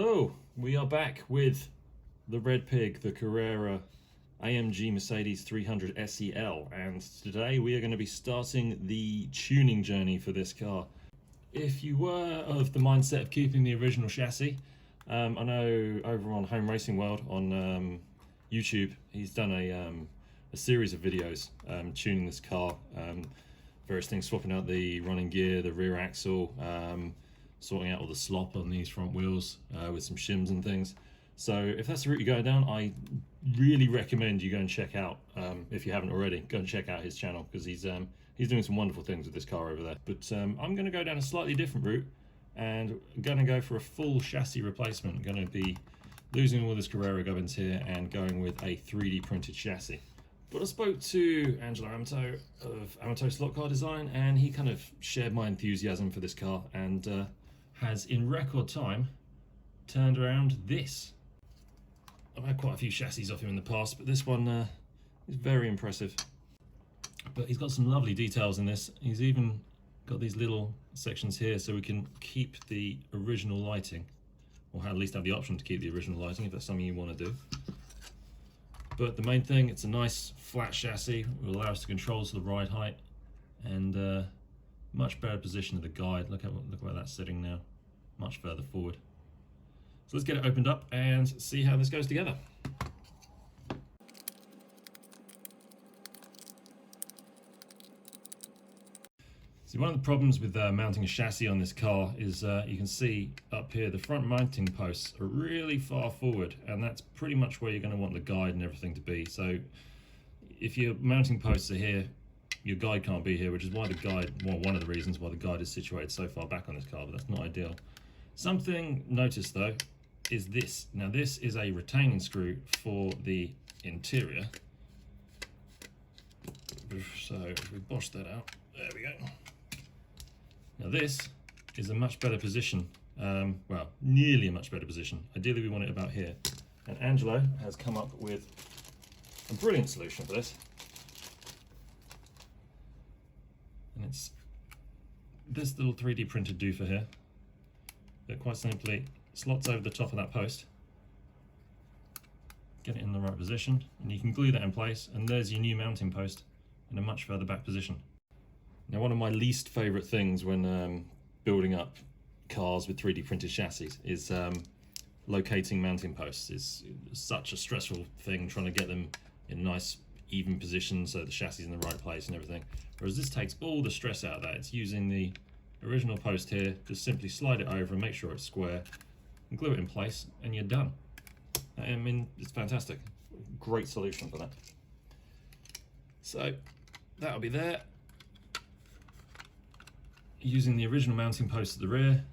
Hello, we are back with the Red Pig, the Carrera AMG Mercedes 300 SEL, and today we are going to be starting the tuning journey for this car. If you were of the mindset of keeping the original chassis, I know over on Home Racing World on YouTube, he's done a series of videos tuning this car, various things, swapping out the running gear, the rear axle, sorting out all the slop on these front wheels with some shims and things. So if that's the route you're going down, I really recommend you go and check out, if you haven't already, go and check out his channel, because he's doing some wonderful things with this car over there. But I'm going to go down a slightly different route and going to go for a full chassis replacement. I'm going to be losing all this Carrera gubbins here and going with a 3D printed chassis. But I spoke to Angelo Amato of Amato Slot Car Design, and he kind of shared my enthusiasm for this car and has in record time turned around this. I've had quite a few chassis off him in the past, but this one is very impressive. But he's got some lovely details in this. He's even got these little sections here so we can keep the original lighting, or at least have the option to keep the original lighting if that's something you want to do. But the main thing, it's a nice flat chassis. It will allow us to control to the ride height and much better position of the guide. Look where that's sitting now, much further forward. So let's get it opened up and see how this goes together. See, one of the problems with mounting a chassis on this car is you can see up here the front mounting posts are really far forward, and that's pretty much where you're going to want the guide and everything to be. So if your mounting posts are here, your guide can't be here, which is why the guide, well, one of the reasons why the guide is situated so far back on this car, but that's not ideal. Something noticed though is this. Now this is a retaining screw for the interior. So if we bosh that out, there we go. Now this is a much better position, well, nearly a much better position. Ideally we want it about here. And Angelo has come up with a brilliant solution for this. And it's this little 3D printed doofer here that quite simply slots over the top of that post. Get it in the right position, and you can glue that in place, and there's your new mounting post in a much further back position. Now, one of my least favourite things when building up cars with 3D printed chassis is locating mounting posts. It's such a stressful thing trying to get them in nice even position so the chassis is in the right place and everything. Whereas this takes all the stress out of that. It's using the original post here, just simply slide it over and make sure it's square, and glue it in place, and you're done. I mean, it's fantastic. Great solution for that. So that'll be there. Using the original mounting post at the rear,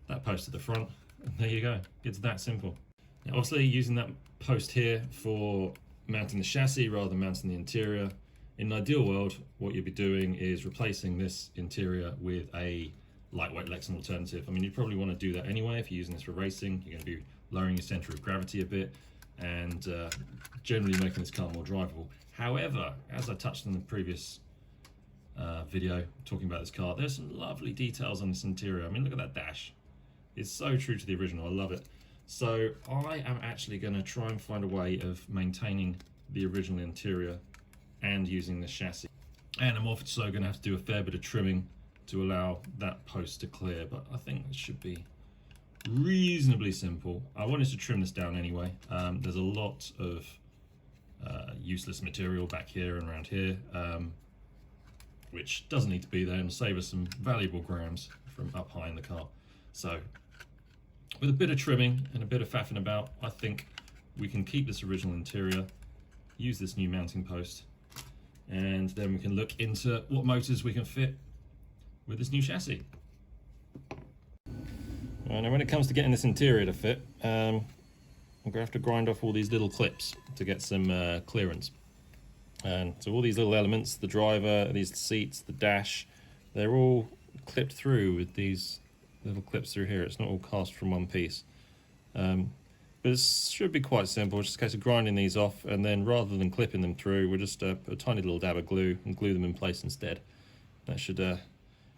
that post at the front, and there you go. It's that simple. Now, obviously, using that post here for mounting the chassis rather than mounting the interior, in an ideal world, what you'd be doing is replacing this interior with a lightweight Lexan alternative. I mean, you probably want to do that anyway if you're using this for racing. You're going to be lowering your center of gravity a bit and generally making this car more drivable. However, as I touched on the previous video talking about this car, there's some lovely details on this interior. I mean, look at that dash. It's so true to the original. I love it. So I am actually going to try and find a way of maintaining the original interior and using this chassis. And I'm also going to have to do a fair bit of trimming to allow that post to clear, but I think it should be reasonably simple. I wanted to trim this down anyway. There's a lot of useless material back here and around here, which doesn't need to be there, and save us some valuable grams from up high in the car. So with a bit of trimming and a bit of faffing about, I think we can keep this original interior, use this new mounting post, and then we can look into what motors we can fit with this new chassis. Right, now when it comes to getting this interior to fit, I'm going to have to grind off all these little clips to get some clearance. And so all these little elements, the driver, these seats, the dash, they're all clipped through with these little clips through here. It's not all cast from one piece. But it should be quite simple. It's just a case of grinding these off, and then rather than clipping them through, we'll just put a tiny little dab of glue and glue them in place instead. That should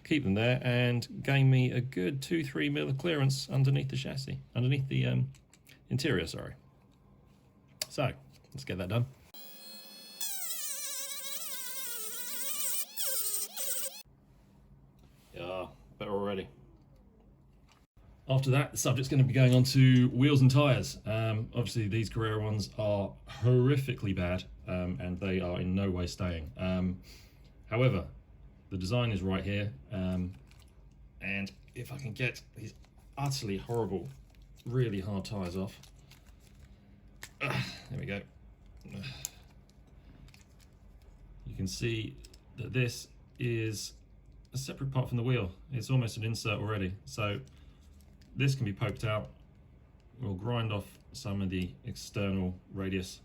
keep them there and gain me a good 2-3 mil of clearance underneath the chassis, underneath the interior, sorry. So let's get that done. Yeah, better already. After that, the subject's going to be going on to wheels and tyres. Obviously, these Carrera ones are horrifically bad, and they are in no way staying. However, the design is right here, and if I can get these utterly horrible, really hard tyres off. There we go. You can see that this is a separate part from the wheel. It's almost an insert already. So this can be poked out. We'll grind off some of the external radius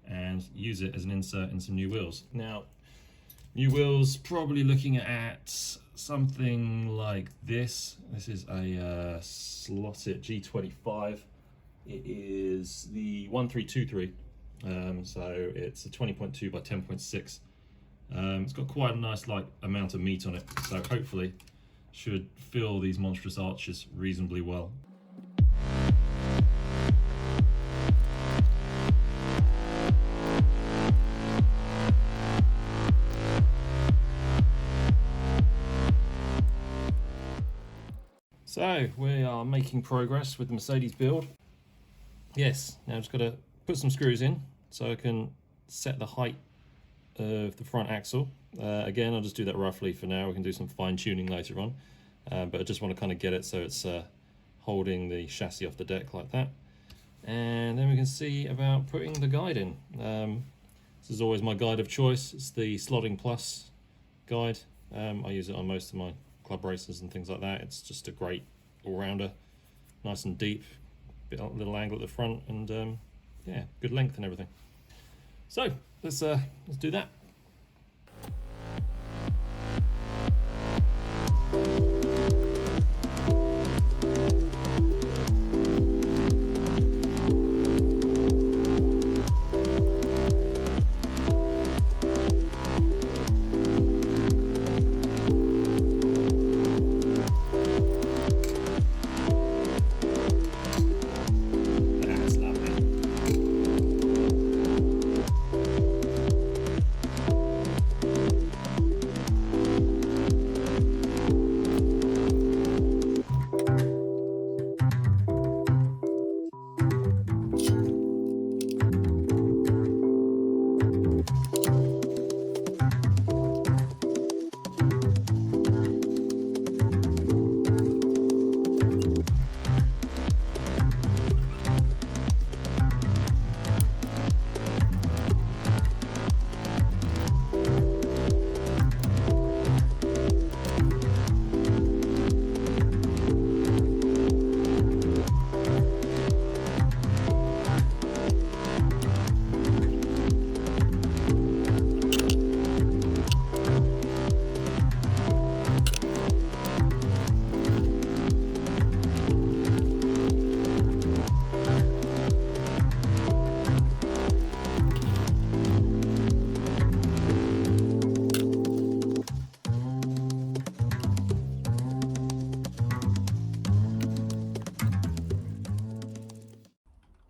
and use it as an insert in some new wheels. Now, new wheels, probably looking at something like this. This is a Slot It G25. It is the 1323. So it's a 20.2 by 10.6. It's got quite a nice amount of meat on it, so hopefully should fill these monstrous arches reasonably well. So we are making progress with the Mercedes build. Yes, now I've just got to put some screws in so I can set the height of the front axle. Again, I'll just do that roughly for now. We can do some fine tuning later on, but I just want to kind of get it so it's holding the chassis off the deck like that. And then we can see about putting the guide in. This is always my guide of choice. It's the Slotting Plus guide. I use it on most of my club races and things like that. It's just a great all-rounder, nice and deep, little angle at the front, and yeah, good length and everything. So let's do that.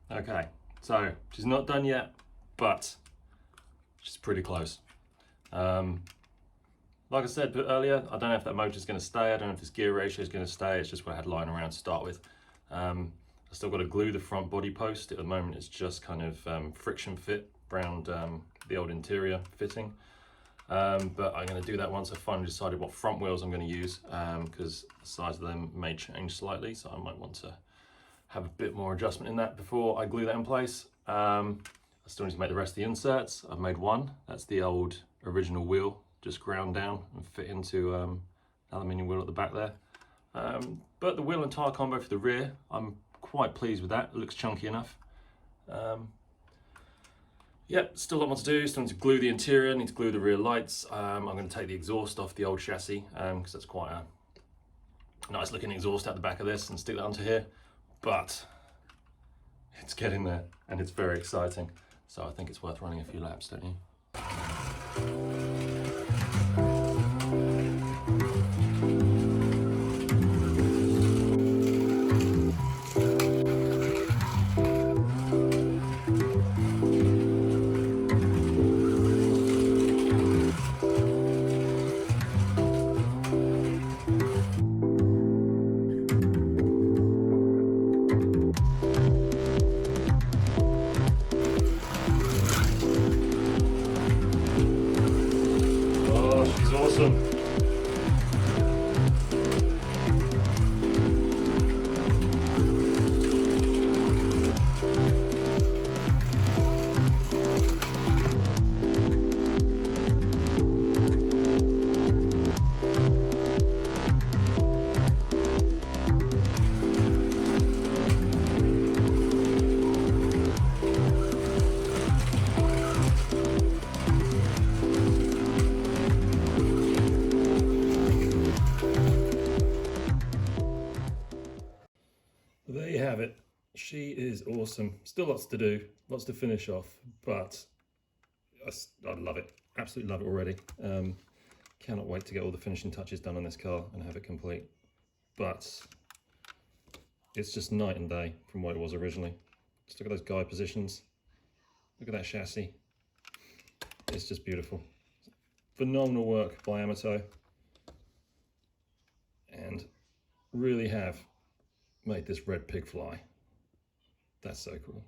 Okay, so she's not done yet, but she's pretty close. Like I said earlier, I don't know if that motor's going to stay. I don't know if this gear ratio is going to stay. It's just what I had lying around to start with. I still got to glue the front body post. At the moment, it's just kind of friction fit around the old interior fitting. But I'm going to do that once I've finally decided what front wheels I'm going to use, because the size of them may change slightly, so I might want to have a bit more adjustment in that before I glue that in place. I still need to make the rest of the inserts. I've made one. That's the old original wheel, just ground down and fit into aluminium wheel at the back there. But the wheel and tyre combo for the rear, I'm quite pleased with that. It looks chunky enough. Yep, still a lot more to do. Still need to glue the interior, need to glue the rear lights. I'm going to take the exhaust off the old chassis, because that's quite a nice looking exhaust out the back of this, and stick that onto here. But it's getting there, and it's very exciting. So I think it's worth running a few laps, don't you? awesome. There you have it. She is awesome. Still lots to do, lots to finish off, but I love it. Absolutely love it already. Cannot wait to get all the finishing touches done on this car and have it complete. But it's just night and day from what it was originally. Just look at those guide positions. Look at that chassis. It's just beautiful. Phenomenal work by Amato. And really have made this red pig fly. That's so cool.